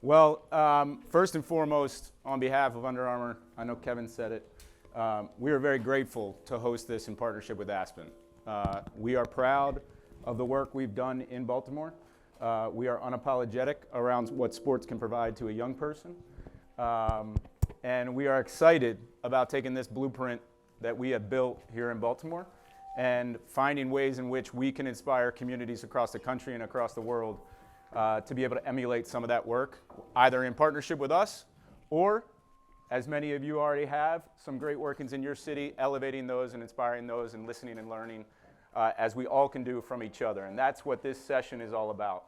Well, first and foremost, on behalf of Under Armour, I know Kevin said it, we are very grateful to host this in partnership with Aspen. We are proud of the work we've done in Baltimore. We are unapologetic around what sports can provide to a young person. And we are excited about taking this blueprint that we have built here in Baltimore and finding ways in which we can inspire communities across the country and across the world to be able to emulate some of that work, either in partnership with us or, as many of you already have, some great workings in your city, elevating those and inspiring those and listening and learning as we all can do from each other. And that's what this session is all about.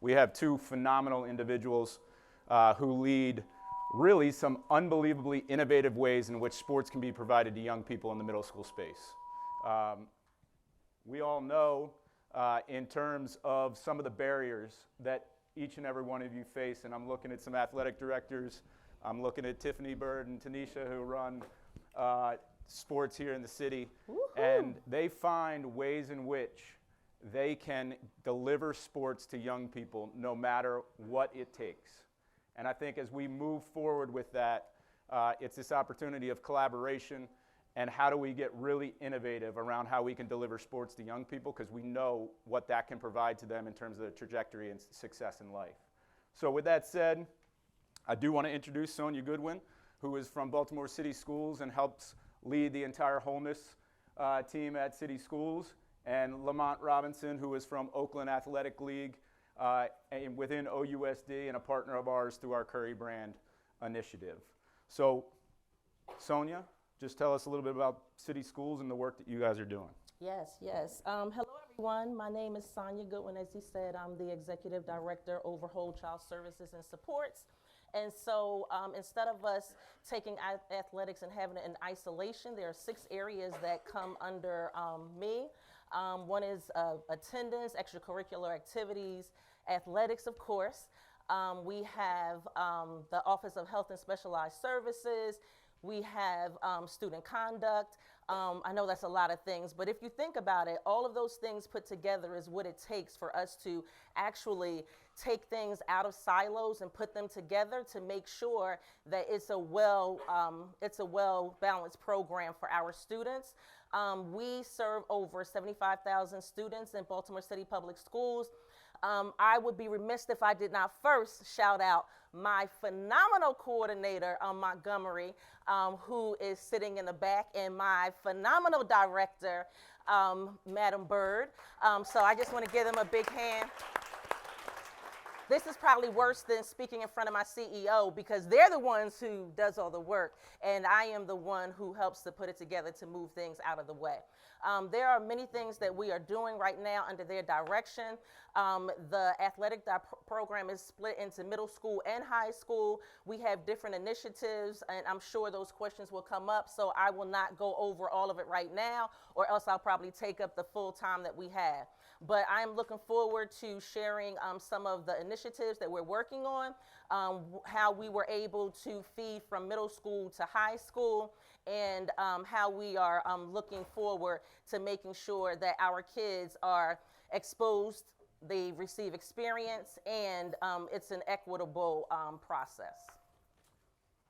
We have two phenomenal individuals who lead really some unbelievably innovative ways in which sports can be provided to young people in the middle school space. We all know in terms of some of the barriers that each and every one of you face, and I'm looking at some athletic directors, I'm looking at Tiffany Bird and Tanisha who run sports here in the city, and they find ways in which they can deliver sports to young people no matter what it takes. And I think as we move forward with that, it's this opportunity of collaboration and how do we get really innovative around how we can deliver sports to young people, because we know what that can provide to them in terms of the trajectory and success in life. So with that said, I do want to introduce Sonya Goodwyn, who is from Baltimore City Schools and helps lead the entire wholeness team at City Schools, and Lamont Robinson, who is from Oakland Athletic League and within OUSD and a partner of ours through our Curry Brand initiative. So, Sonya, just tell us a little bit about City Schools and the work that you guys are doing. Yes. Hello, everyone. My name is Sonya Goodwyn. As he said, I'm the Executive Director over Whole Child Services and Supports. And so instead of us taking athletics and having it in isolation, there are 6 areas that come under me. One is attendance, extracurricular activities, athletics, of course. We have the Office of Health and Specialized Services. We have student conduct. I know that's a lot of things, but if you think about it, all of those things put together is what it takes for us to actually take things out of silos and put them together to make sure that it's a well-balanced program for our students. We serve over 75,000 students in Baltimore City Public Schools. I would be remiss if I did not first shout out my phenomenal coordinator, Montgomery, who is sitting in the back, and my phenomenal director, Madam Bird. So I just want to give them a big hand. This is probably worse than speaking in front of my CEO because they're the ones who does all the work, and I am the one who helps to put it together to move things out of the way. There are many things that we are doing right now under their direction. The athletic program is split into middle school and high school. We have different initiatives, and I'm sure those questions will come up, so I will not go over all of it right now, or else I'll probably take up the full time that we have. But I'm looking forward to sharing some of the initiatives that we're working on, how we were able to feed from middle school to high school, and how we are looking forward to making sure that our kids are exposed, they receive experience, and it's an equitable process.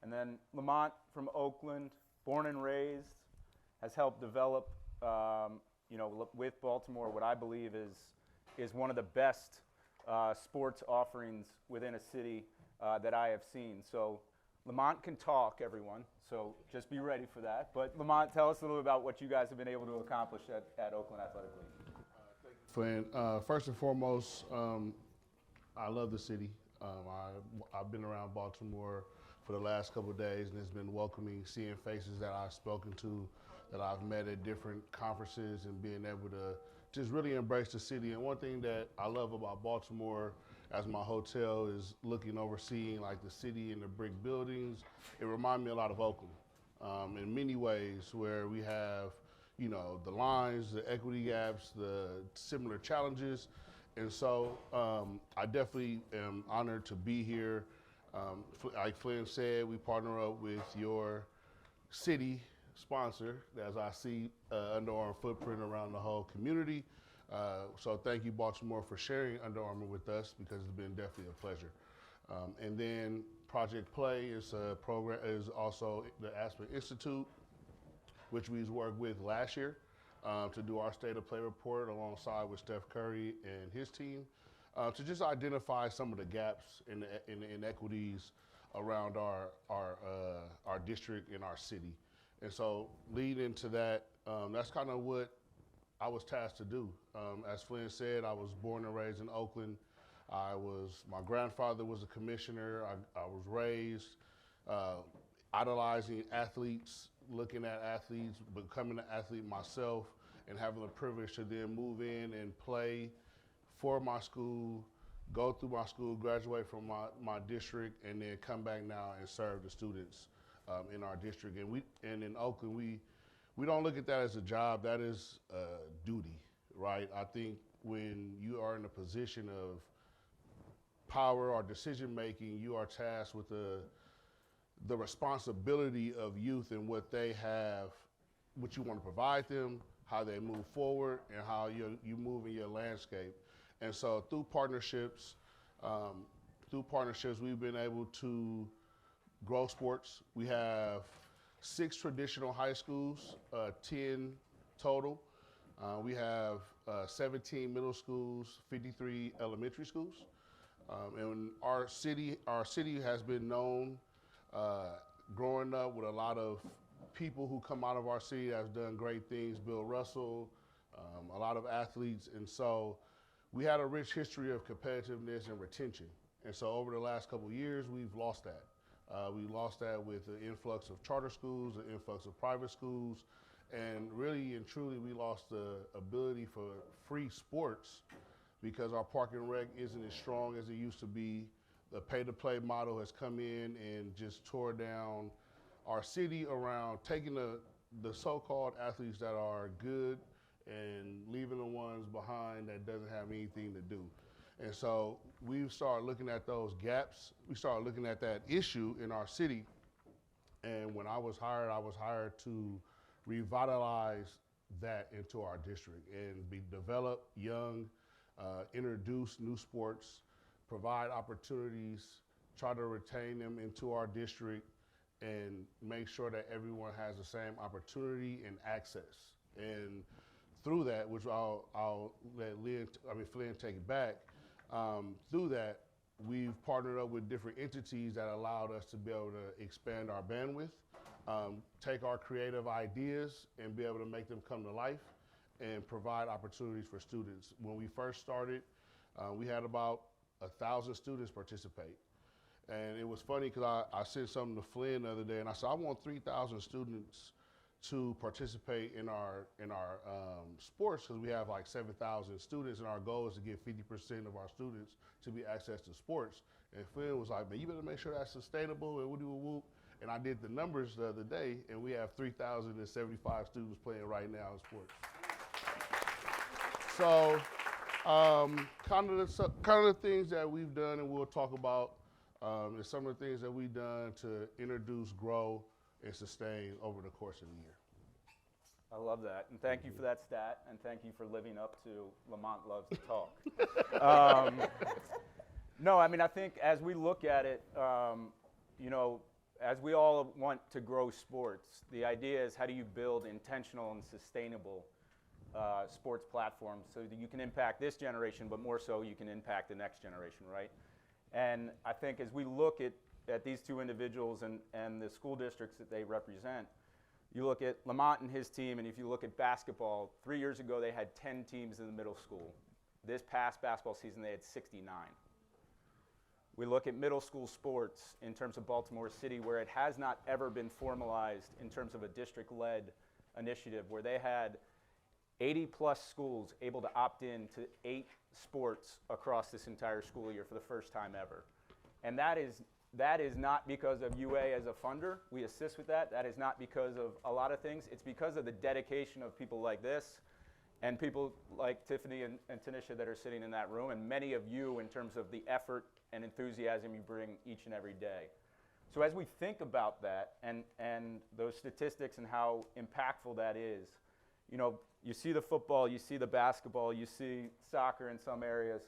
And then Lamont from Oakland, born and raised, has helped develop with Baltimore, what I believe is one of the best sports offerings within a city that I have seen. So Lamont can talk, everyone, so just be ready for that. But Lamont, tell us a little bit about what you guys have been able to accomplish at Oakland Athletic League. Thank you, Flynn. First and foremost, I love the city. I've been around Baltimore for the last couple of days, and it's been welcoming seeing faces that I've spoken to, that I've met at different conferences, and being able to just really embrace the city. And one thing that I love about Baltimore as my hotel is looking, overseeing like the city and the brick buildings. It reminds me a lot of Oakland in many ways, where we have, the lines, the equity gaps, the similar challenges. And so I definitely am honored to be here. Like Flynn said, we partner up with your city sponsor, as I see Under Armour footprint around the whole community. So thank you, Baltimore, for sharing Under Armour with us, because it's been definitely a pleasure. And then Project Play is a program, is also the Aspen Institute, which we worked with last year to do our State of Play report alongside with Steph Curry and his team to just identify some of the gaps and the inequities around our district and our city. And so leading into that, that's kind of what I was tasked to do. As Flynn said, I was born and raised in Oakland. My grandfather was a commissioner. I was raised idolizing athletes, looking at athletes, becoming an athlete myself, and having the privilege to then move in and play for my school, go through my school, graduate from my district, and then come back now and serve the students in our district. And in Oakland, we don't look at that as a job. That is a duty, right? I think when you are in a position of power or decision making, you are tasked with the responsibility of youth and what they have, what you want to provide them, how they move forward, and how you move in your landscape. And so through partnerships, we've been able to grow sports. We have 6 traditional high schools, 10 total. We have 17 middle schools, 53 elementary schools. And our city has been known growing up with a lot of people who come out of our city that have done great things, Bill Russell, a lot of athletes. And so we had a rich history of competitiveness and retention. And so over the last couple of years, we've lost that. We lost that with the influx of charter schools, the influx of private schools, and really and truly we lost the ability for free sports because our park and rec isn't as strong as it used to be. The pay-to-play model has come in and just tore down our city around taking the so-called athletes that are good and leaving the ones behind that doesn't have anything to do. And so we've started looking at those gaps. We started looking at that issue in our city. And when I was hired to revitalize that into our district and develop young, introduce new sports, provide opportunities, try to retain them into our district, and make sure that everyone has the same opportunity and access. And through that, which I'll let Flynn take it back, through that, we've partnered up with different entities that allowed us to be able to expand our bandwidth, take our creative ideas and be able to make them come to life and provide opportunities for students. When we first started, we had about 1,000 students participate. And it was funny because I said something to Flynn the other day, and I said, I want 3,000 students to participate in our sports because we have like 7,000 students, and our goal is to get 50% of our students to be access to sports. And Flynn was like, man, you better make sure that's sustainable and whoop. And I did the numbers the other day, and we have 3,075 students playing right now in sports. So kind of the things that we've done and we'll talk about is some of the things that we've done to introduce, grow, and sustain over the course of the year. I love that, and thank you for that stat, and thank you for living up to Lamont loves to talk. No, I mean, I think as we look at it, as we all want to grow sports, the idea is how do you build intentional and sustainable sports platforms so that you can impact this generation, but more so you can impact the next generation, right? And I think as we look at these two individuals and the school districts that they represent, you look at Lamont and his team, and if you look at basketball, 3 years ago they had 10 teams in the middle school. This past basketball season they had 69. We look at middle school sports in terms of Baltimore City, where it has not ever been formalized in terms of a district-led initiative, where they had 80-plus schools able to opt in to 8 sports across this entire school year for the first time ever. And that is not because of UA as a funder. We assist with that. That is not because of a lot of things. It's because of the dedication of people like this and people like Tiffany and Tanisha that are sitting in that room, and many of you in terms of the effort and enthusiasm you bring each and every day. So as we think about that and those statistics and how impactful that is, you see the football, you see the basketball, you see soccer in some areas.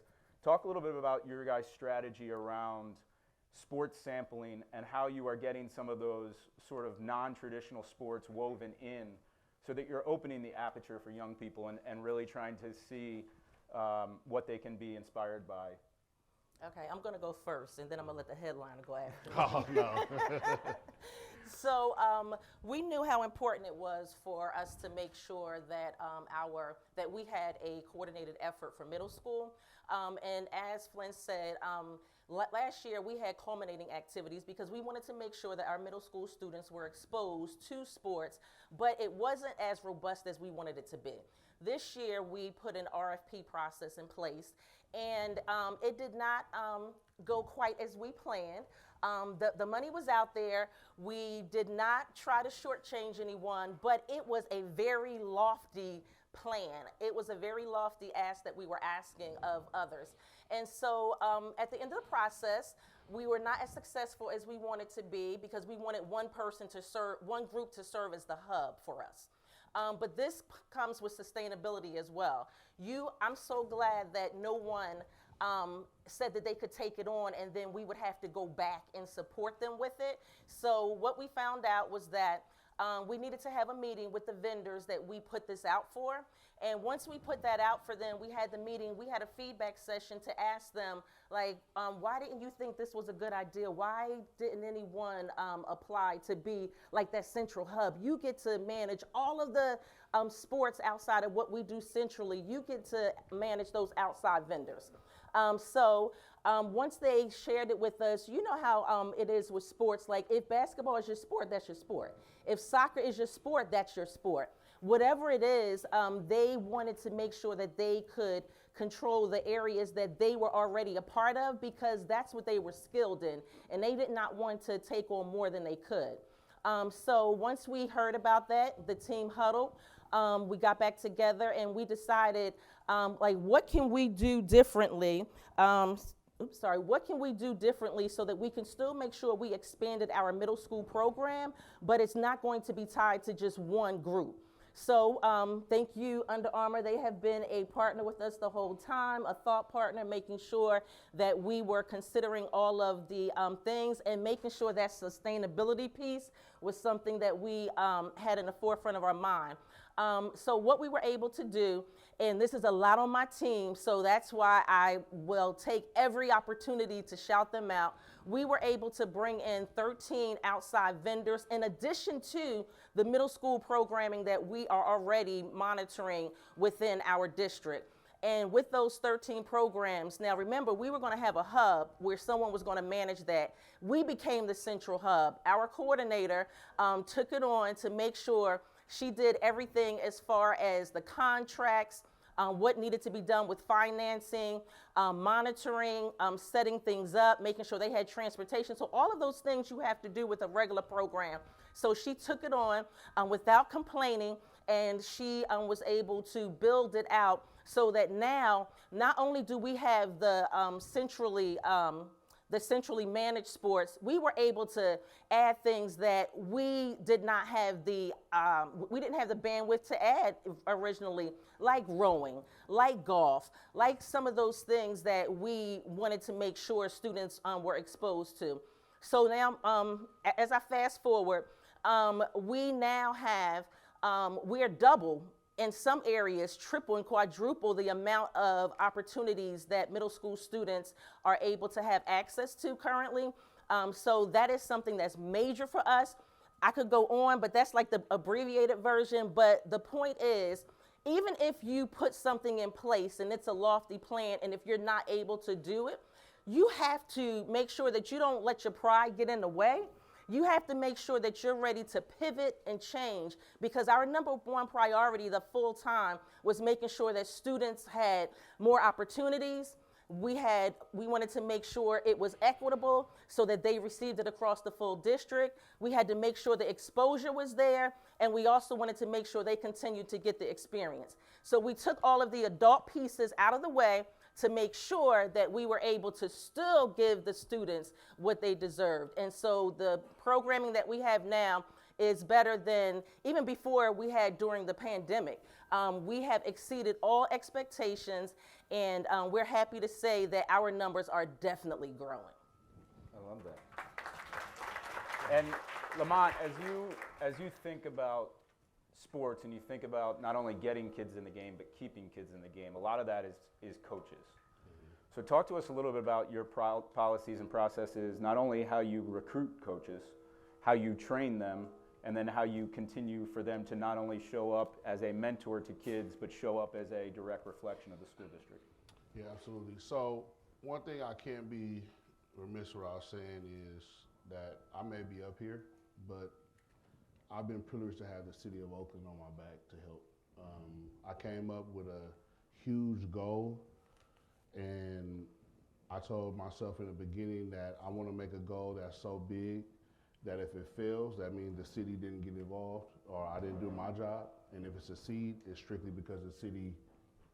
Talk a little bit about your guys' strategy around sports sampling and how you are getting some of those sort of non-traditional sports woven in so that you're opening the aperture for young people and really trying to see what they can be inspired by. Okay, I'm going to go first, and then I'm going to let the headliner go after. Oh, no. So we knew how important it was for us to make sure that that we had a coordinated effort for middle school. And as Flynn said, last year we had culminating activities because we wanted to make sure that our middle school students were exposed to sports, but it wasn't as robust as we wanted it to be. This year we put an RFP process in place, and it did not go quite as we planned. The money was out there. We did not try to shortchange anyone, but it was a very lofty plan. It was a very lofty ask that we were asking of others. And so at the end of the process, we were not as successful as we wanted to be because we wanted one group to serve as the hub for us. But this comes with sustainability as well. I'm so glad that no one said that they could take it on and then we would have to go back and support them with it. So what we found out was that we needed to have a meeting with the vendors that we put this out for. And once we put that out for them, we had the meeting, we had a feedback session to ask them, like, why didn't you think this was a good idea? Why didn't anyone apply to be like that central hub? You get to manage all of the sports outside of what we do centrally. You get to manage those outside vendors. So once they shared it with us, you know how it is with sports. Like if basketball is your sport, that's your sport. If soccer is your sport, that's your sport. Whatever it is, they wanted to make sure that they could control the areas that they were already a part of because that's what they were skilled in. And they did not want to take on more than they could. So once we heard about that, the team huddled. We got back together and we decided, what can we do differently? What can we do differently so that we can still make sure we expanded our middle school program, but it's not going to be tied to just one group. So thank you, Under Armour. They have been a partner with us the whole time, a thought partner, making sure that we were considering all of the things and making sure that sustainability piece was something that we had in the forefront of our mind. So what we were able to do, and this is a lot on my team, so that's why I will take every opportunity to shout them out. We were able to bring in 13 outside vendors in addition to the middle school programming that we are already monitoring within our district. And with those 13 programs, now remember, we were going to have a hub where someone was going to manage that. We became the central hub. Our coordinator took it on to make sure she did everything as far as the contracts, what needed to be done with financing, monitoring, setting things up, making sure they had transportation. So all of those things you have to do with a regular program. So she took it on without complaining, and she was able to build it out so that now not only do we have the centrally managed sports, we were able to add things that we did not have the bandwidth to add originally, like rowing, like golf, like some of those things that we wanted to make sure students were exposed to. So now, as I fast forward, we now have, we're double, in some areas, triple and quadruple the amount of opportunities that middle school students are able to have access to currently. So that is something that's major for us. I could go on, but that's like the abbreviated version. But the point is, even if you put something in place and it's a lofty plan, and if you're not able to do it, you have to make sure that you don't let your pride get in the way. You have to make sure that you're ready to pivot and change, because our number one priority the full time was making sure that students had more opportunities. We wanted to make sure it was equitable so that they received it across the full district. We had to make sure the exposure was there, and we also wanted to make sure they continued to get the experience. So we took all of the adult pieces out of the way to make sure that we were able to still give the students what they deserved. And so the programming that we have now is better than even before we had during the pandemic. We have exceeded all expectations, and we're happy to say that our numbers are definitely growing. I Love that. And Lamont, as you think about sports and you think about not only getting kids in the game but keeping kids in the game, a lot of that is coaches. So talk to us a little bit about your policies and processes, not only how you recruit coaches, how you train them, and then how you continue for them to not only show up as a mentor to kids, but show up as a direct reflection of the school district. Yeah, absolutely. So one thing I can't be remiss without saying is that I may be up here, but I've been privileged to have the city of Oakland on my back to help. I came up with a huge goal, and I told myself in the beginning that I want to make a goal that's so big that if it fails, that means the city didn't get involved or I didn't do my job. And if it succeeds, it's strictly because the city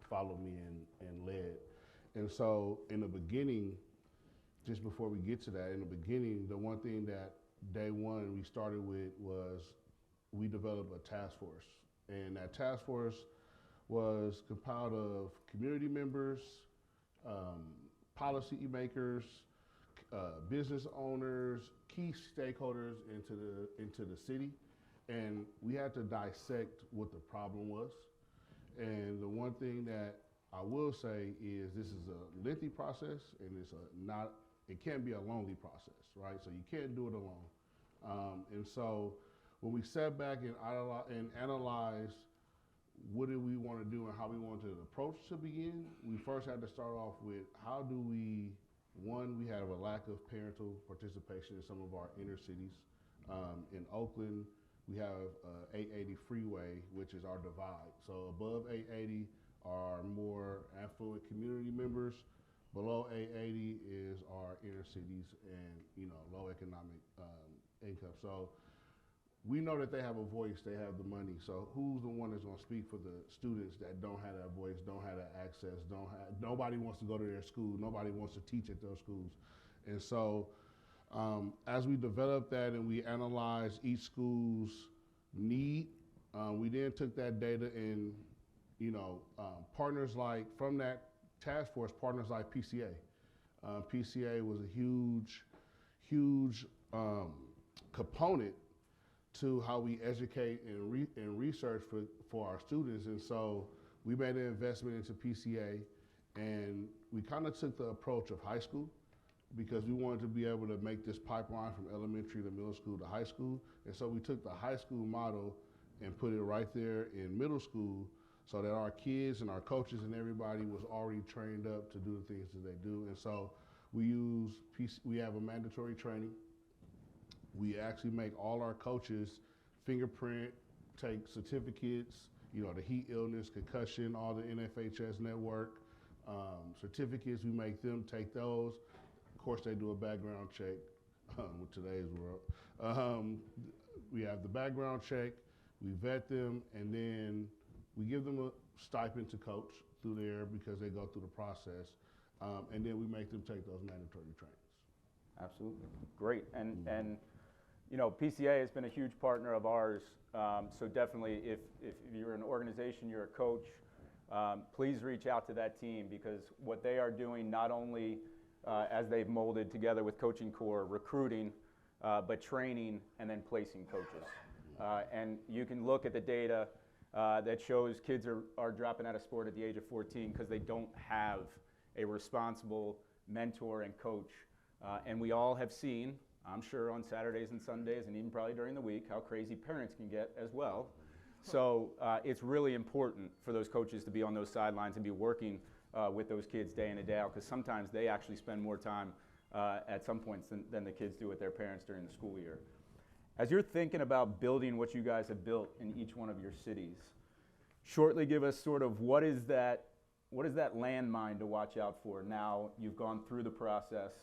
followed me and led. And so in the beginning, just before we get to that, in the beginning, the one thing that day one we started with was we developed a task force. And that task force was compiled of community members, policy makers, business owners, key stakeholders into the city, and we had to dissect what the problem was. And the one thing that I will say is this is a lengthy process, and it can't be a lonely process, right? So you can't do it alone. And so when we sat back and analyzed what did we want to do and how we wanted the approach to begin, we first had to start off with how do we have a lack of parental participation in some of our inner cities. In Oakland, we have 880 freeway, which is our divide. So above 880 are more affluent community members. Below 880 is our inner cities and low economic income. So we know that they have a voice, they have the money. So who's the one that's going to speak for the students that don't have that voice, don't have that access, nobody wants to go to their school, nobody wants to teach at those schools. And so as we developed that and we analyzed each school's need, we then took that data and, partners like, from that task force, partners like PCA. PCA was a huge component to how we educate and research for our students. And so we made an investment into PCA, and we kind of took the approach of high school because we wanted to be able to make this pipeline from elementary to middle school to high school. And so we took the high school model and put it right there in middle school so that our kids and our coaches and everybody was already trained up to do the things that they do. And so we have a mandatory training. We actually make all our coaches fingerprint, take certificates, the heat illness, concussion, all the NFHS network certificates. We make them take those. Of course, they do a background check with today's world. We have the background check, we vet them, and then we give them a stipend to coach through there because they go through the process. And then we make them take those mandatory trainings. Absolutely. Great. And PCA has been a huge partner of ours. So definitely, if you're an organization, you're a coach, please reach out to that team because what they are doing, not only as they've molded together with Coaching Core, recruiting, but training and then placing coaches. And you can look at the data that shows kids are dropping out of sport at the age of 14 because they don't have a responsible mentor and coach. And we all have seen, I'm sure on Saturdays and Sundays and even probably during the week, how crazy parents can get as well. So it's really important for those coaches to be on those sidelines and be working with those kids day in and day out because sometimes they actually spend more time at some points than the kids do with their parents during the school year. As you're thinking about building what you guys have built in each one of your cities, shortly give us sort of what is that landmine to watch out for now you've gone through the process.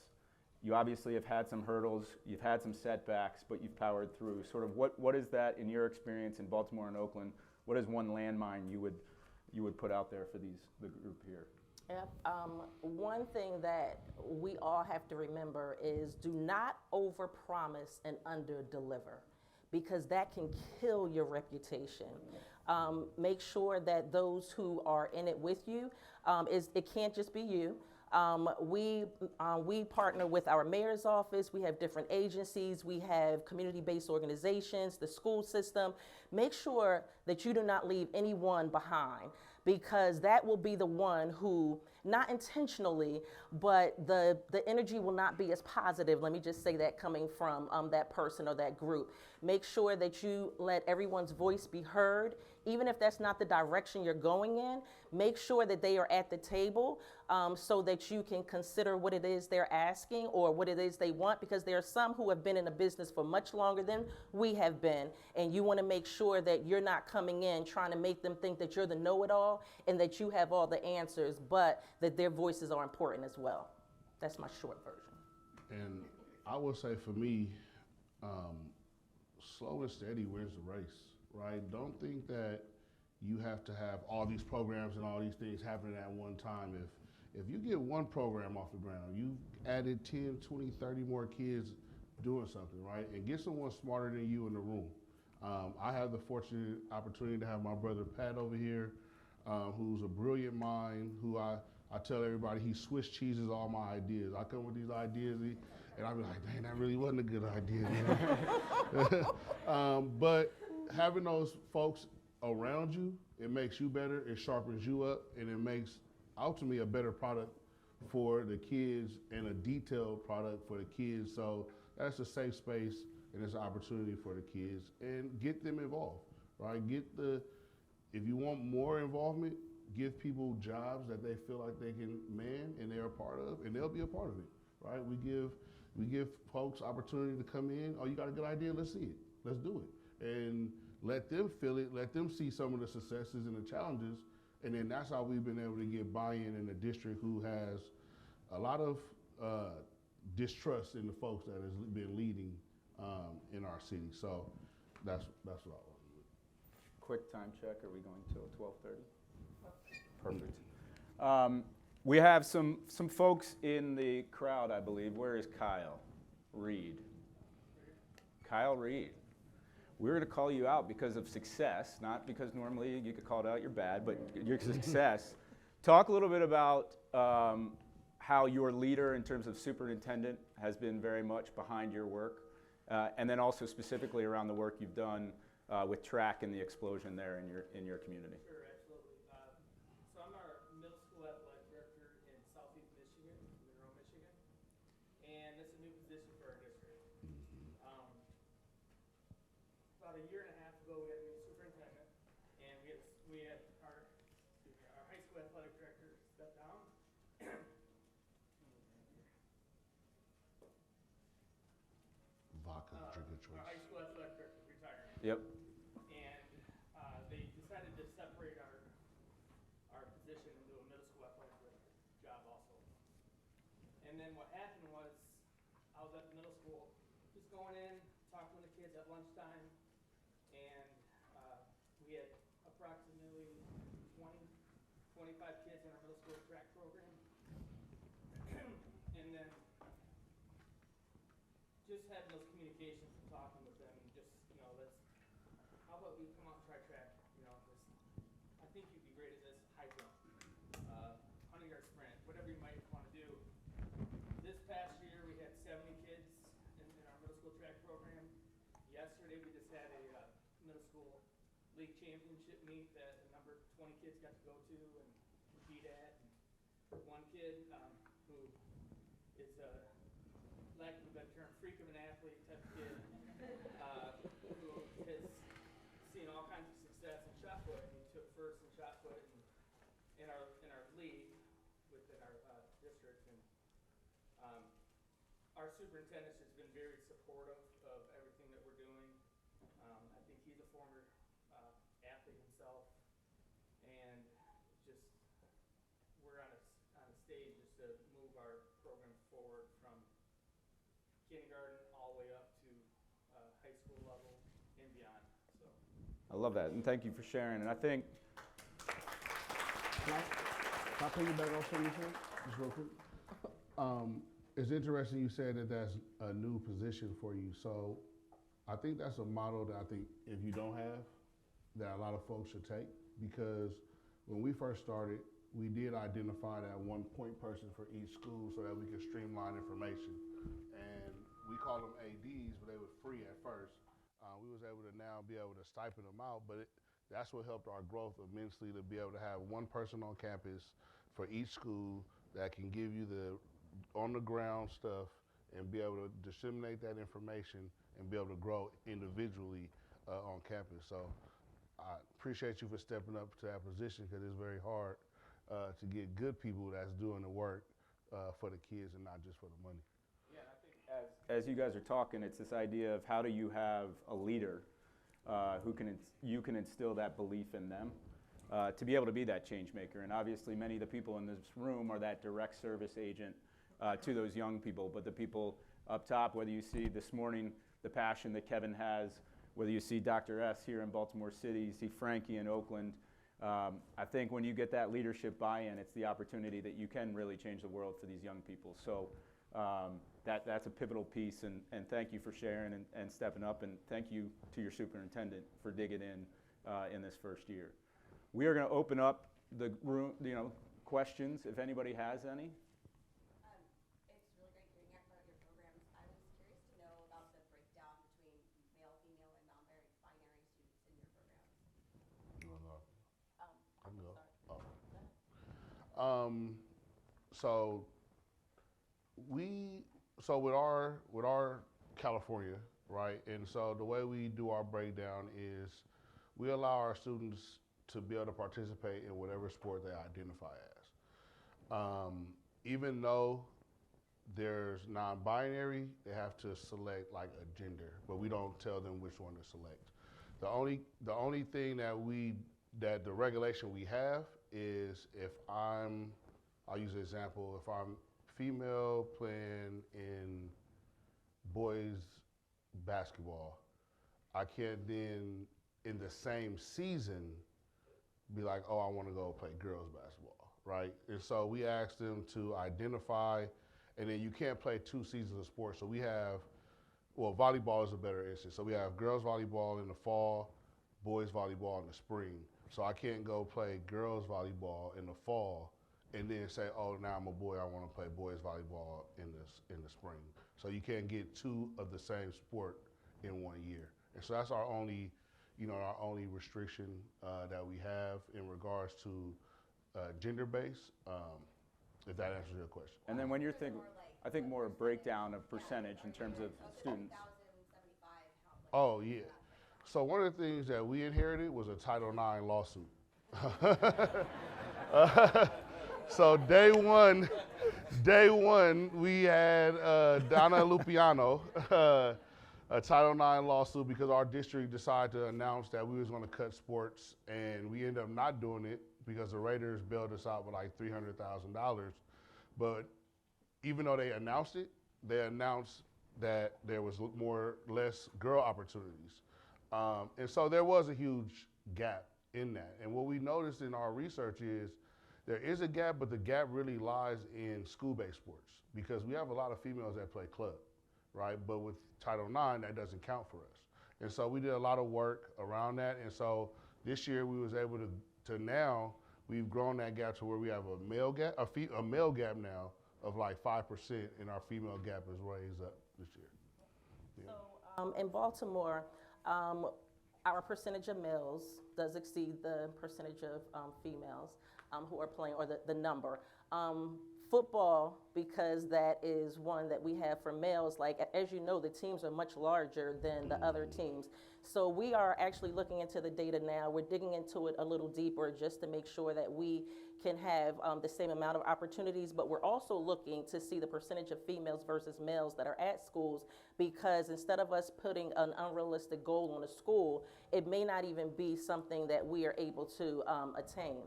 You obviously have had some hurdles, you've had some setbacks, but you've powered through. Sort of what is that in your experience in Baltimore and Oakland? What is one landmine you would put out there for the group here? Yep. One thing that we all have to remember is do not overpromise and underdeliver because that can kill your reputation. Make sure that those who are in it with you, it can't just be you. We partner with our mayor's office. We have different agencies. We have community-based organizations, the school system. Make sure that you do not leave anyone behind, because that will be the one who, not intentionally, but the energy will not be as positive. Let me just say that coming from that person or that group. Make sure that you let everyone's voice be heard, even if that's not the direction you're going in. Make sure that they are at the table so that you can consider what it is they're asking or what it is they want, because there are some who have been in the business for much longer than we have been, and you want to make sure that you're not coming in trying to make them think that you're the know-it-all and that you have all the answers, but that their voices are important as well. That's my short version. And I would say for me, slow and steady wins the race, right? Don't think that you have to have all these programs and all these things happening at one time. If you get one program off the ground, you added 10, 20, 30 more kids doing something, right? And get someone smarter than you in the room. I have the fortunate opportunity to have my brother Pat over here, who's a brilliant mind, who I tell everybody he Swiss cheeses all my ideas. I come with these ideas and I be like, dang, that really wasn't a good idea. You know? But having those folks around you, it makes you better, it sharpens you up, and it makes ultimately a better product for the kids and a detailed product for the kids. So that's a safe space and it's an opportunity for the kids, and get them involved, right? If you want more involvement, give people jobs that they feel like they can man and they're a part of, and they'll be a part of it, right? We give folks opportunity to come in. Oh, you got a good idea? Let's see it. Let's do it. And let them feel it. Let them see some of the successes and the challenges. And then that's how we've been able to get buy-in in a district who has a lot of distrust in the folks that has been leading in our city. So that's what I want to do. Quick time check. Are we going till 12:30? Perfect. We have some folks in the crowd, I believe. Where is Kyle Reed? Kyle Reed. We're going to call you out because of success, not because normally you get called out, you're bad, but your success. Talk a little bit about how your leader in terms of superintendent has been very much behind your work, and then also specifically around the work you've done with track and the explosion there in your community. Sure, absolutely. So I'm our middle school athletic director in Southeast Michigan, Monroe, Michigan, and it's a new position for our district. About a year and a half ago, we had a new superintendent, and we had our high school athletic director step down. Vodka, drink of choice. Our high school athletic director retired. Yep. And they decided to separate our position into a middle school athletic director job also. And then what happened was, I was at the middle school, just going in, talking to the kids at lunchtime, and we had approximately 25 kids in our middle school track program. And then just having those communications and talking with them, and just, how about we come out and try track, I think you'd be great at this, high jump, 100-yard sprint, whatever you might want to do. This past year, we had 70 kids in our middle school track program. Yesterday, we just had a middle school league championship meet that a number 20 kids got to go to and compete at. And one kid who is lack of a better term, freak of an athlete type of kid, who has seen all kinds of success in shot put. He took first in shot put in our league within our district, and our superintendent has been very supportive of everything that we're doing. I think he's a former athlete himself, and just we're on a stage just to move our program forward from kindergarten all the way up to high school level and beyond. So I love that, and thank you for sharing. And I think Can I piggyback off something you said, just real quick? It's interesting you said that that's a new position for you. So I think that's a model that I think if you don't have, that a lot of folks should take. Because when we first started, we did identify that one point person for each school so that we could streamline information. And we call them ADs, but they were free at first. We was able to now be able to stipend them out, but that's what helped our growth immensely, to be able to have one person on campus for each school that can give you the on the ground stuff and be able to disseminate that information and be able to grow individually on campus. So I appreciate you for stepping up to that position, because it's very hard to get good people that's doing the work for the kids and not just for the money. Yeah, and I think as you guys are talking, it's this idea of how do you have a leader who you can instill that belief in them to be able to be that change maker. And obviously many of the people in this room are that direct service agent to those young people, but the people up top, whether you see this morning the passion that Kevin has, whether you see Dr. S here in Baltimore City, you see Frankie in Oakland, I think when you get that leadership buy-in, it's the opportunity that you can really change the world for these young people. So that's a pivotal piece, and thank you for sharing and stepping up, and thank you to your superintendent for digging in this first year. We are going to open up the room, questions if anybody has any. It's really great hearing about your programs. I was curious to know about the breakdown between male, female, and non-binary students in your programs. You wanna go? I can go. Sorry. So with our California, right? And so the way we do our breakdown is we allow our students to be able to participate in whatever sport they identify as. Even though there's non-binary, they have to select like a gender, but we don't tell them which one to select. The only thing that the regulation we have is I'll use an example, if I'm female playing in boys basketball, I can't then in the same season be like, oh, I want to go play girls basketball, right? And so we ask them to identify, and then you can't play 2 seasons of sports. So we have, volleyball is a better instance. So we have girls volleyball in the fall, boys volleyball in the spring. So I can't go play girls volleyball in the fall and then say, oh, now I'm a boy, I want to play boys volleyball in the spring. So you can't get 2 of the same sport in 1 year. And so that's our only restriction that we have in regards to gender-based, if that answers your question. And then when you're thinking, I think more a breakdown of percentage in terms of students. 1,075, Oh, yeah. So one of the things that we inherited was a Title IX lawsuit. So day one, we had Donna Lupiano, a Title IX lawsuit, because our district decided to announce that we was going to cut sports, and we ended up not doing it because the Raiders bailed us out with like $300,000. But even though they announced it, they announced that there was less girl opportunities. And so there was a huge gap in that. And what we noticed in our research is there is a gap, but the gap really lies in school-based sports, because we have a lot of females that play club, right? But with Title IX, that doesn't count for us. And so we did a lot of work around that. And so this year we was able to now, we've grown that gap to where we have a male gap now of like 5%, and our female gap is raised up this year. Yeah. So in Baltimore, our percentage of males does exceed the percentage of females who are playing, or the number. Football, because that is one that we have for males, like, as you know, the teams are much larger than the other teams. So we are actually looking into the data now. We're digging into it a little deeper just to make sure that we can have the same amount of opportunities, but we're also looking to see the percentage of females versus males that are at schools, because instead of us putting an unrealistic goal on a school, it may not even be something that we are able to attain.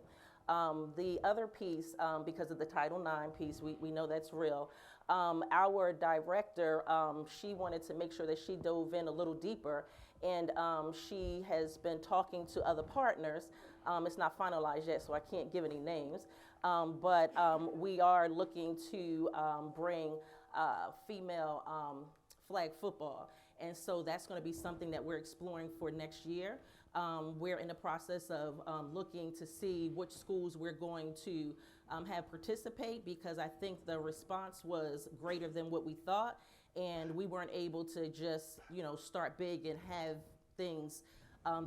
The other piece, because of the Title IX piece, we know that's real. Our director, she wanted to make sure that she dove in a little deeper, and she has been talking to other partners. It's not finalized yet, so I can't give any names, but we are looking to bring female flag football. And so that's going to be something that we're exploring for next year. We're in the process of looking to see which schools we're going to have participate, because I think the response was greater than what we thought, and we weren't able to just, start big and have things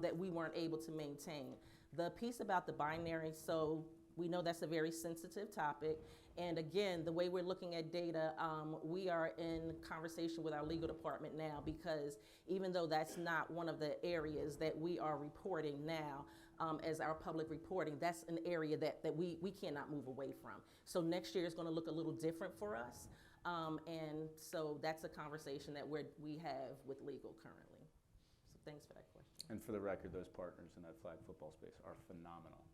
that we weren't able to maintain. The piece about the binary, so we know that's a very sensitive topic. And again, the way we're looking at data, we are in conversation with our legal department now, because even though that's not one of the areas that we are reporting now as our public reporting, that's an area that we cannot move away from. So next year is going to look a little different for us. And so that's a conversation that we have with legal currently. So thanks for that question. And for the record, those partners in that flag football space are phenomenal.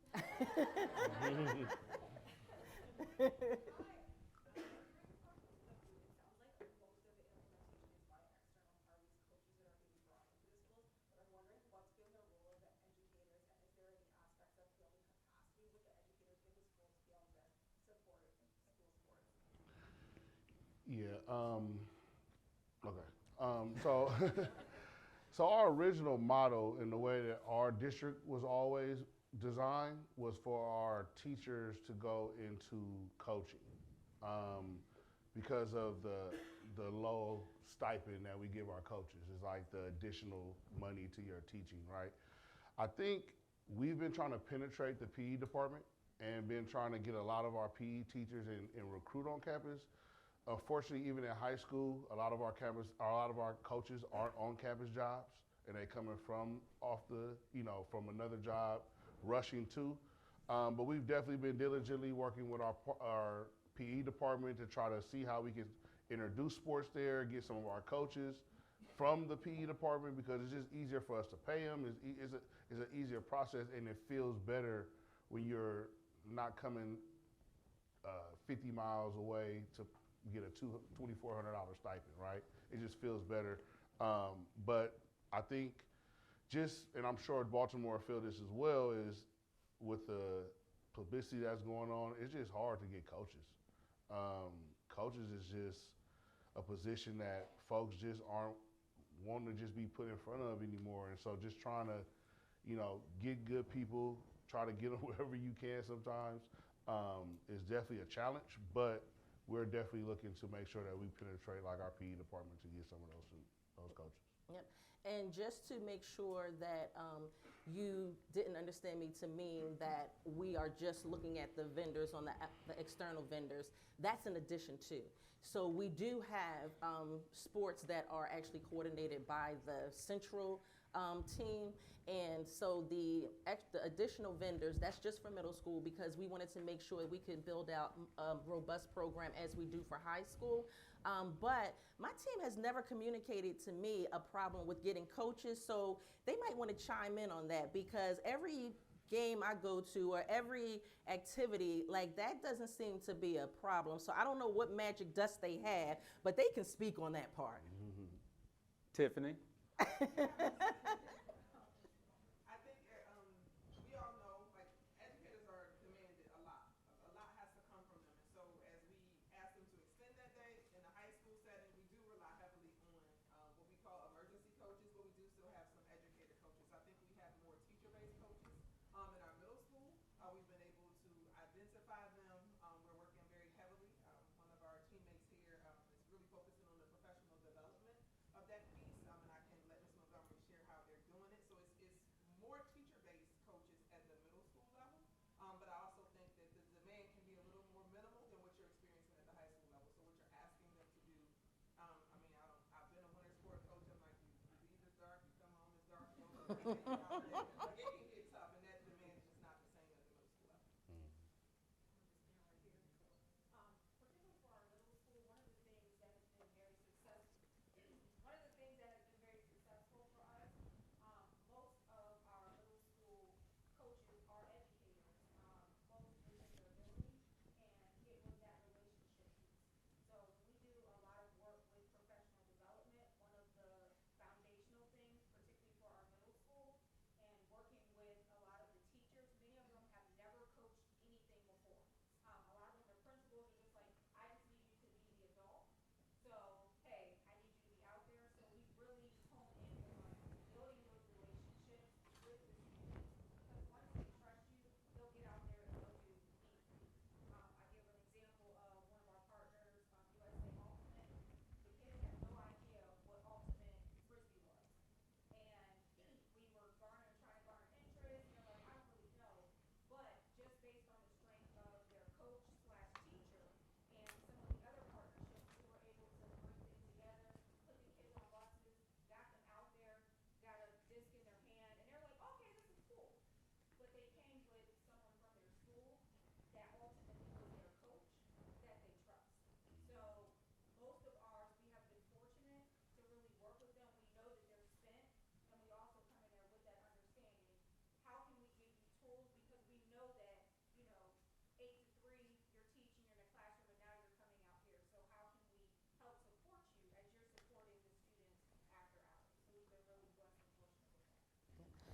Yeah. Okay. So, so our original motto, in the way that our district was always designed, was for our teachers to go into coaching, because of the low stipend that we give our coaches. It's like the additional money to your teaching, right? I think we've been trying to penetrate the PE department and been trying to get a lot of our PE teachers and recruit on campus. Unfortunately, even in high school, a lot of our coaches aren't on campus jobs, and they coming from from another job, rushing to. But we've definitely been diligently working with our PE department to try to see how we can introduce sports there, get some of our coaches from the PE department, because it's just easier for us to pay them. It's an easier process, and it feels better when you're not coming 50 miles away to get a $2,400 stipend, right? It just feels better. But I think and I'm sure Baltimore feel this as well, is with the publicity that's going on, it's just hard to get coaches. Coaches is just a position that folks just aren't wanting to just be put in front of anymore. And so just trying to, get good people, try to get them wherever you can sometimes, is definitely a challenge. But we're definitely looking to make sure that we penetrate like our PE department to get some of those coaches. Yep. And just to make sure that you didn't understand me to mean that we are just looking at the vendors on the external vendors, that's in addition to. So we do have sports that are actually coordinated by the central team. And so the additional vendors, that's just for middle school, because we wanted to make sure we could build out a robust program as we do for high school. But my team has never communicated to me a problem with getting coaches, so they might want to chime in on that, because every game I go to or every activity, like, that doesn't seem to be a problem. So I don't know what magic dust they have, but they can speak on that part. Mm-hmm. Tiffany?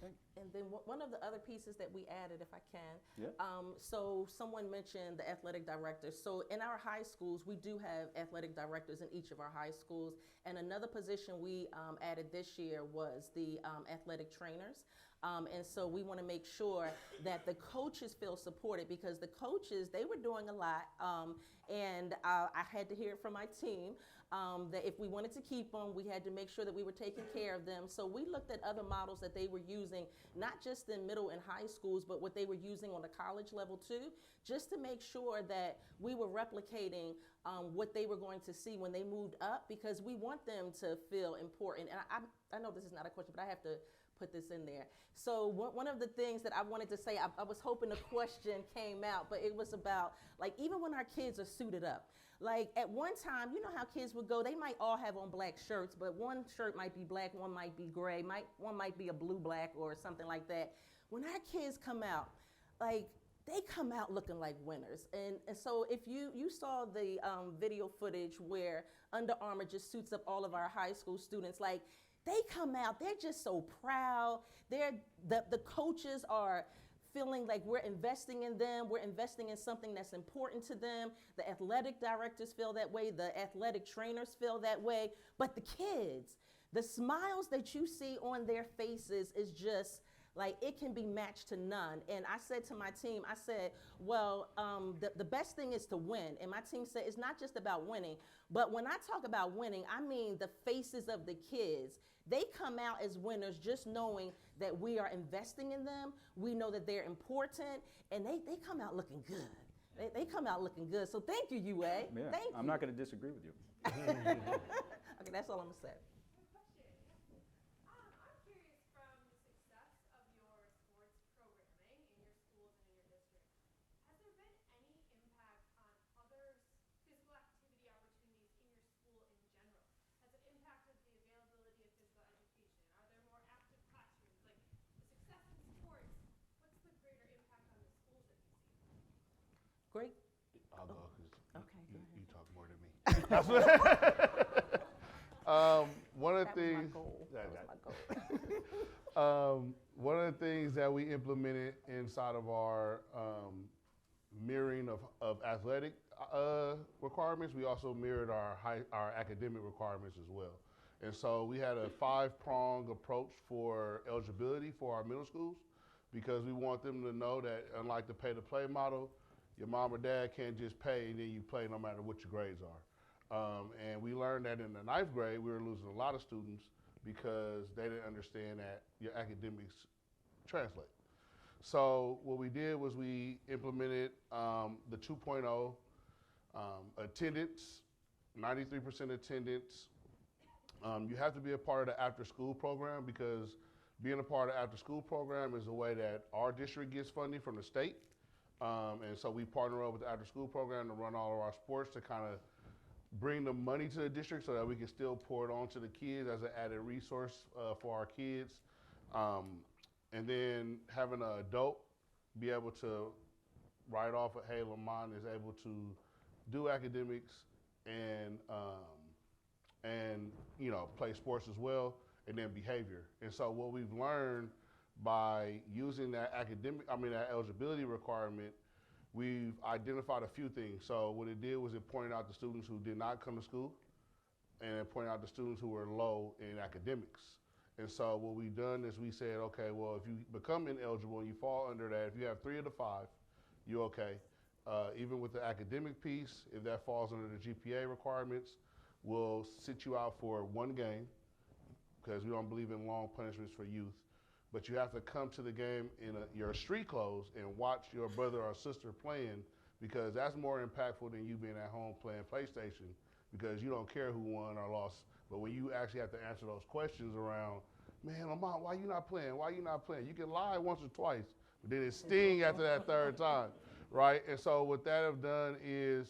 And then one of the other pieces that we added, if I can, Yeah. so someone mentioned the athletic directors. So in our high schools, we do have athletic directors in each of our high schools. And another position we added this year was the athletic trainers. And so we want to make sure that the coaches feel supported, because the coaches, they were doing a lot. And I had to hear it from my team that if we wanted to keep them, we had to make sure that we were taking care of them. So we looked at other models that they were using, not just in middle and high schools, but what they were using on the college level too, just to make sure that we were replicating what they were going to see when they moved up, because we want them to feel important. And I know this is not a question, but I have to put this in there. So one of the things that I wanted to say, I was hoping a question came out, but it was about, like, even when our kids are suited up, like at one time, you know how kids would go, they might all have on black shirts, but one shirt might be black, one might be gray, one might be a blue-black or something like that. When our kids come out, like, they come out looking like winners. And so if you saw the video footage where Under Armour just suits up all of our high school students, like, they come out, they're just so proud. The coaches are feeling like we're investing in them. We're investing in something that's important to them. The athletic directors feel that way. The athletic trainers feel that way. But the kids, the smiles that you see on their faces is just like, it can be matched to none. And I said to my team, I said, well, the best thing is to win. And my team said, it's not just about winning. But when I talk about winning, I mean the faces of the kids. They come out as winners just knowing that we are investing in them. We know that they're important, and they come out looking good. They come out looking good. So thank you, UA. Yeah, Thank I'm you. not going to disagree with you. Okay, that's all I'm going to say. I'm curious, from the success of your sports programming in your schools and in your district, has there been any impact on other physical activity opportunities in your school in general? Has it impacted the availability of physical education? Are there more active classrooms? Like, the success in sports, what's the greater impact on the schools that you see? Great. I'll go because Okay, go ahead. you talk more than me. One of the That was my things. goal. Yeah, That that- was my goal. One of the things that we implemented inside of our mirroring of athletic requirements, we also mirrored our academic requirements as well. And so we had a 5-prong approach for eligibility for our middle schools, because we want them to know that, unlike the pay-to-play model, your mom or dad can't just pay and then you play no matter what your grades are. And we learned that in the 9th grade, we were losing a lot of students because they didn't understand that your academics translate. So what we did was we implemented the 2.0 attendance, 93% attendance. You have to be a part of the after-school program, because being a part of the after-school program is a way that our district gets funding from the state. And so we partner up with the after-school program to run all of our sports, to kind of bring the money to the district so that we can still pour it on to the kids as an added resource for our kids. And then having an adult be able to write off, hey, Lamont is able to do academics and play sports as well, and then behavior. And so what we've learned by using that that eligibility requirement, we've identified a few things. So what it did was it pointed out the students who did not come to school, and it pointed out the students who were low in academics. And so what we've done is we said, okay, well, if you become ineligible and you fall under that, if you have 3 of the 5, you're okay. Even with the academic piece, if that falls under the GPA requirements, we'll sit you out for 1 game, because we don't believe in long punishments for youth. But you have to come to the game in your street clothes and watch your brother or sister playing, because that's more impactful than you being at home playing PlayStation, because you don't care who won or lost. But when you actually have to answer those questions around, man, Lamont, why you not playing? Why you not playing? You can lie once or twice, but then it sting after that 3rd time, right? And so what that have done is,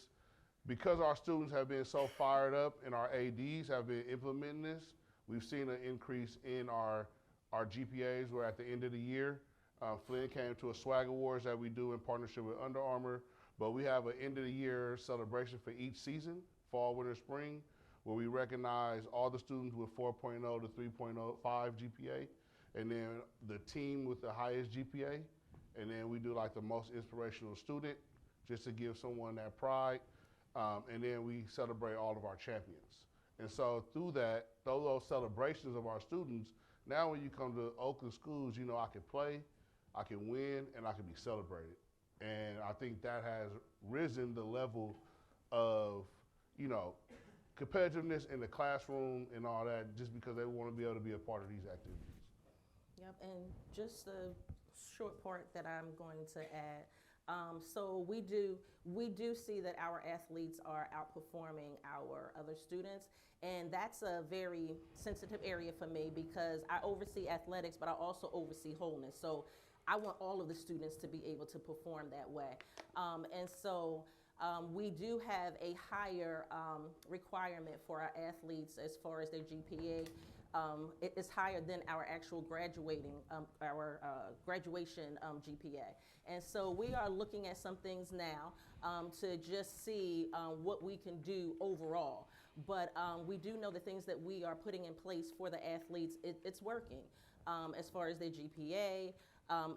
because our students have been so fired up and our ADs have been implementing this, we've seen an increase in our GPAs. We're at the end of the year. Flynn came to a swag awards that we do in partnership with Under Armour, but we have an end of the year celebration for each season, fall, winter, spring, where we recognize all the students with 4.0 to 3.05 GPA. and then the team with the highest GPA, and then we do like the most inspirational student, just to give someone that pride, and then we celebrate all of our champions. And so through that, through those celebrations of our students, now when you come to Oakland schools, you know I can play, I can win, and I can be celebrated. And I think that has risen the level of, you know, competitiveness in the classroom and all that, just because they want to be able to be a part of these activities. Yep, and just a short part that I'm going to add. So we do see that our athletes are outperforming our other students, and that's a very sensitive area for me because I oversee athletics, but I also oversee wholeness. So I want all of the students to be able to perform that way. And so we do have a higher requirement for our athletes as far as their GPA. It is higher than our actual graduation GPA. And so we are looking at some things now to just see what we can do overall. But we do know the things that we are putting in place for the athletes, it's working as far as their GPA,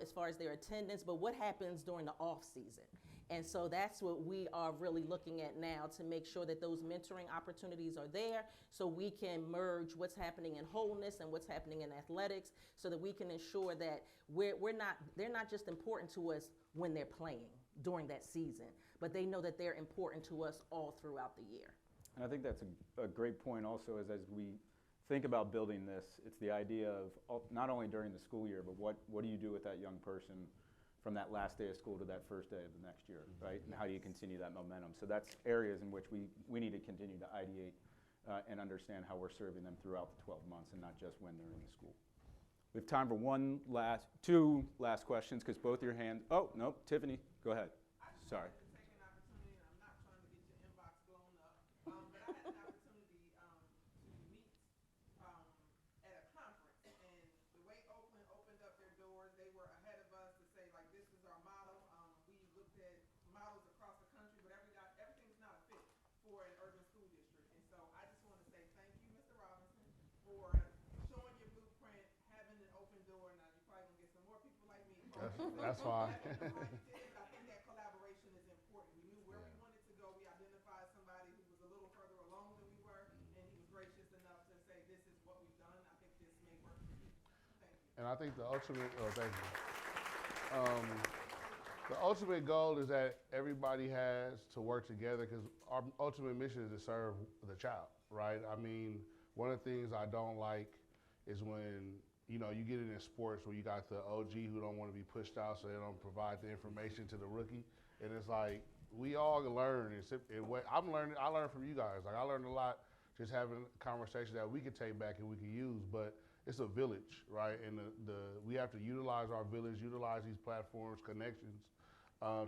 as far as their attendance, but what happens during the off season? And so that's what we are really looking at now to make sure that those mentoring opportunities are there so we can merge what's happening in wholeness and what's happening in athletics so that we can ensure that they're not just important to us when they're playing during that season, but they know that they're important to us all throughout the year. And I think that's a great point also as we think about building this, it's the idea of not only during the school year, but what do you do with that young person from that last day of school to that first day of the next year, right? And how do you continue that momentum? So that's areas in which we need to continue to ideate and understand how we're serving them throughout the 12 months and not just when they're in the school. We have time for two last questions because both your hands, oh, no, Tiffany, go ahead. Sorry. That's fine. I think that collaboration is important. We knew where we wanted to go. We identified somebody who was a little further along than we were, and he was gracious enough to say, this is what we've done. I think this may work for you. Thank you. And I think the ultimate, thank you. The ultimate goal is that everybody has to work together because our ultimate mission is to serve the child, right? I mean, one of the things I don't like is when you know, you get it in sports where you got the OG who don't want to be pushed out, so they don't provide the information to the rookie. And it's like, we all learn. I learned from you guys. Like, I learned a lot just having conversations that we could take back and we could use, but it's a village, right? And we have to utilize our village, utilize these platforms, connections,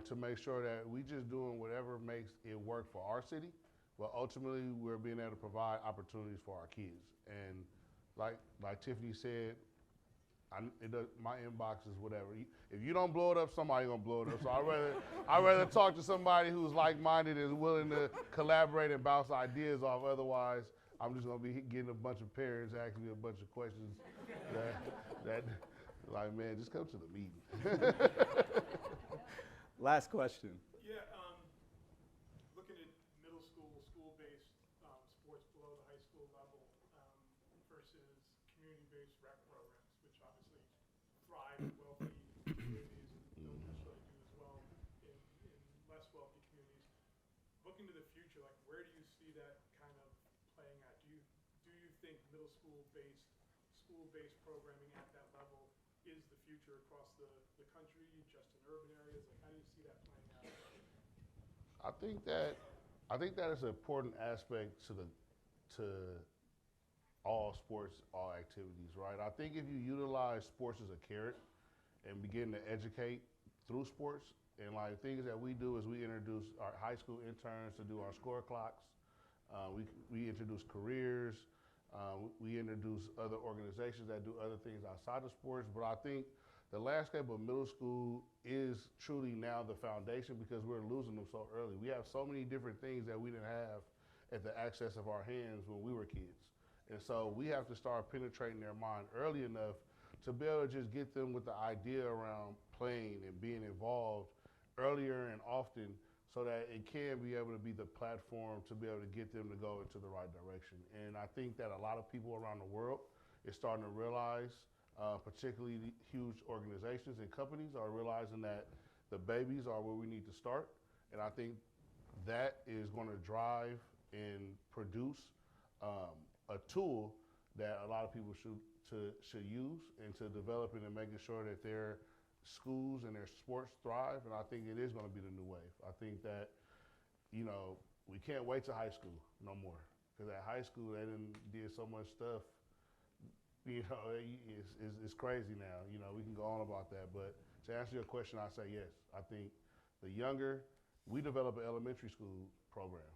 to make sure that we just doing whatever makes it work for our city, but ultimately we're being able to provide opportunities for our kids. And like Tiffany said, my inbox is whatever. If you don't blow it up, somebody's gonna blow it up. So I'd rather talk to somebody who's like-minded and willing to collaborate and bounce ideas off. Otherwise, I'm just gonna be getting a bunch of parents asking me a bunch of questions that like, man, just come to the meeting. Last question. Yeah, looking at middle school, school-based sports below the high school level versus community-based rec programs, which obviously thrive in wealthy communities and don't necessarily do as well in less wealthy communities. Looking to the future, like where do you see that kind of playing out? Do you think middle school-based programming at that level is the future across the country, just in urban areas? Like, how do you see that playing out? I think that is an important aspect to all sports, all activities, right? I think if you utilize sports as a carrot and begin to educate through sports, and like things that we do is we introduce our high school interns to do our score clocks. We introduce careers. We introduce other organizations that do other things outside of sports. But I think the landscape of middle school is truly now the foundation because we're losing them so early. We have so many different things that we didn't have at the access of our hands when we were kids. And so we have to start penetrating their mind early enough to be able to just get them with the idea around playing and being involved earlier and often so that it can be able to be the platform to be able to get them to go into the right direction. And I think that a lot of people around the world is starting to realize, particularly the huge organizations and companies are realizing that the babies are where we need to start. And I think that is going to drive and produce a tool that a lot of people should use and to developing and making sure that their schools and their sports thrive. And I think it is going to be the new wave. I think that, we can't wait to high school no more. Because at high school, they did so much stuff. It's crazy now. We can go on about that. But to answer your question, I say yes. I think the younger, we develop an elementary school program.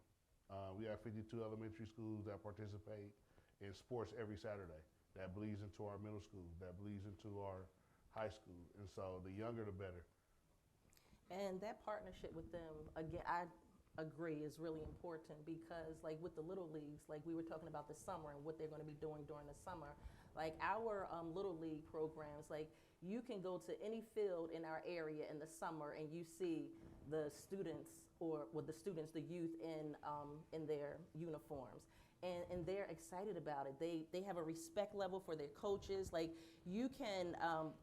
We have 52 elementary schools that participate in sports every Saturday. That bleeds into our middle school. That bleeds into our high school. And so the younger, the better. And that partnership with them, again, I agree, is really important because, like, with the Little Leagues, like we were talking about the summer and what they're going to be doing during the summer, like our Little League programs, like you can go to any field in our area in the summer and you see the students the youth in their uniforms. And they're excited about it. They have a respect level for their coaches. Like you can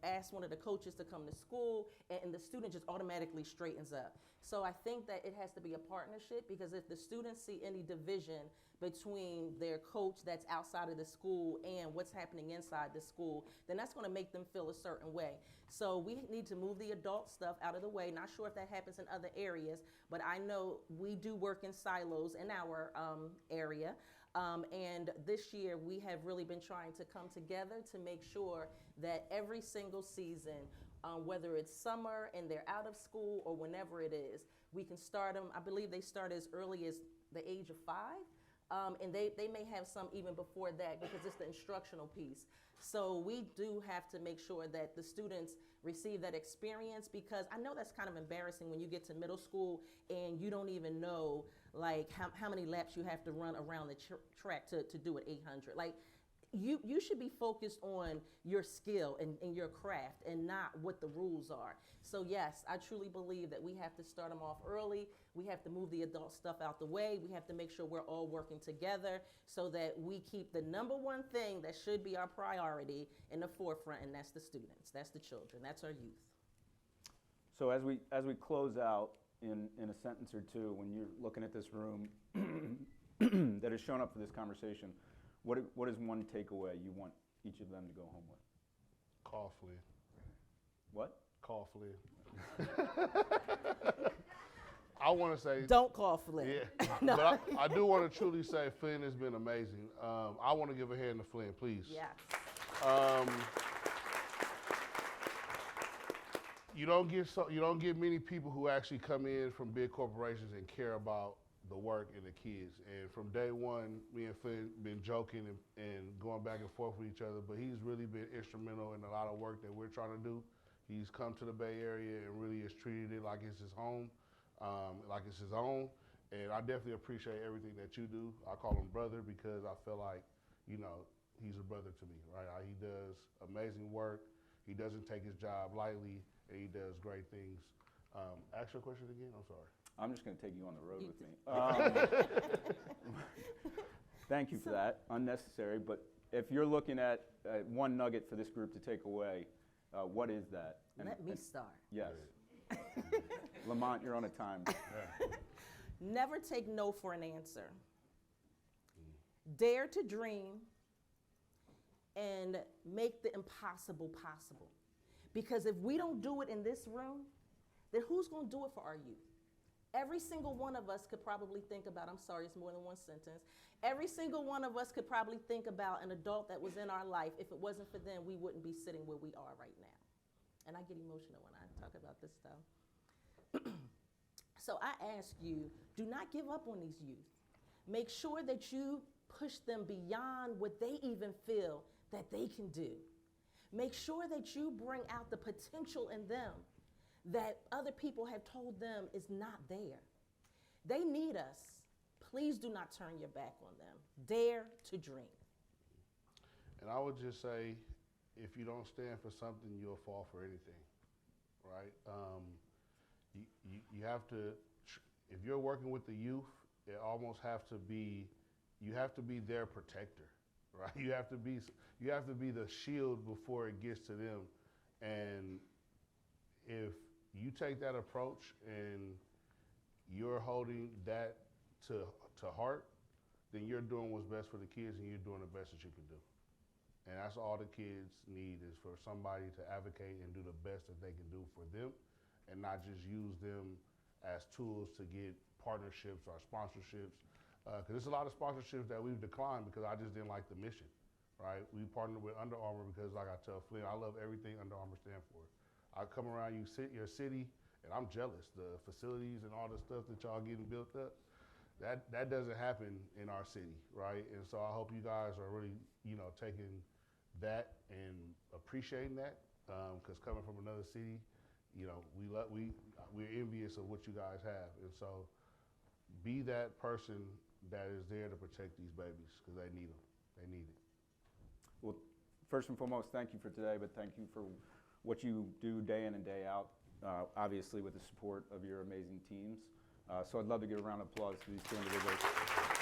ask one of the coaches to come to school and the student just automatically straightens up. So I think that it has to be a partnership because if the students see any division between their coach that's outside of the school and what's happening inside the school, then that's going to make them feel a certain way. So we need to move the adult stuff out of the way. Not sure if that happens in other areas, but I know we do work in silos in our area. And this year we have really been trying to come together to make sure that every single season, whether it's summer and they're out of school or whenever it is, we can start them. I believe they start as early as the age of 5. And they may have some even before that because it's the instructional piece. So we do have to make sure that the students receive that experience because I know that's kind of embarrassing when you get to middle school and you don't even know like how many laps you have to run around the track to do it 800. Like you should be focused on your skill and your craft and not what the rules are. So yes, I truly believe that we have to start them off early. We have to move the adult stuff out the way. We have to make sure we're all working together so that we keep the number one thing that should be our priority in the forefront, and that's the students, that's the children, that's our youth. So as we close out in a sentence or two, when you're looking at this room that has shown up for this conversation, what is one takeaway you want each of them to go home with? Call Flynn. What? Call Flynn. I want to say. Don't call Flynn. Yeah, No. but I do want to truly say Flynn has been amazing. I want to give a hand to Flynn, please. Yes. You don't get many people who actually come in from big corporations and care about the work and the kids. And from day one, me and Flynn been joking and going back and forth with each other, but he's really been instrumental in a lot of work that we're trying to do. He's come to the Bay Area and really has treated it like it's his home, like it's his own. And I definitely appreciate everything that you do. I call him brother because I feel like, he's a brother to me, right? He does amazing work. He doesn't take his job lightly, and he does great things. Ask your question again, I'm sorry. I'm just going to take you on the road with me. Thank you for that. Unnecessary, but if you're looking at one nugget for this group to take away, what is that? Let me start. Yes. Lamont, you're on a time. Never take no for an answer. Dare to dream and make the impossible possible. Because if we don't do it in this room, then who's going to do it for our youth? Every single one of us could probably think about, I'm sorry, it's more than one sentence. Every single one of us could probably think about an adult that was in our life. If it wasn't for them, we wouldn't be sitting where we are right now. And I get emotional when I talk about this stuff. So I ask you, do not give up on these youth. Make sure that you push them beyond what they even feel that they can do. Make sure that you bring out the potential in them that other people have told them is not there. They need us. Please do not turn your back on them. Dare to dream. And I would just say, if you don't stand for something, you'll fall for anything, right? You have to, if you're working with the youth, it almost have to be, you have to be their protector, right? You have to be the shield before it gets to them. And if you take that approach and you're holding that to heart, then you're doing what's best for the kids and you're doing the best that you can do. And that's all the kids need, is for somebody to advocate and do the best that they can do for them, and not just use them as tools to get partnerships or sponsorships. Because there's a lot of sponsorships that we've declined because I just didn't like the mission, right? We partnered with Under Armour because, like I tell Flynn, I love everything Under Armour stand for. I come around your city, and I'm jealous. The facilities and all the stuff that y'all getting built up, that doesn't happen in our city, right? And so I hope you guys are really, taking that and appreciating that, because coming from another city, we're envious of what you guys have. And so be that person that is there to protect these babies, because they need them. They need it. Well, first and foremost, thank you for today, but thank you for what you do day in and day out, obviously with the support of your amazing teams. So I'd love to give a round of applause to these two individuals.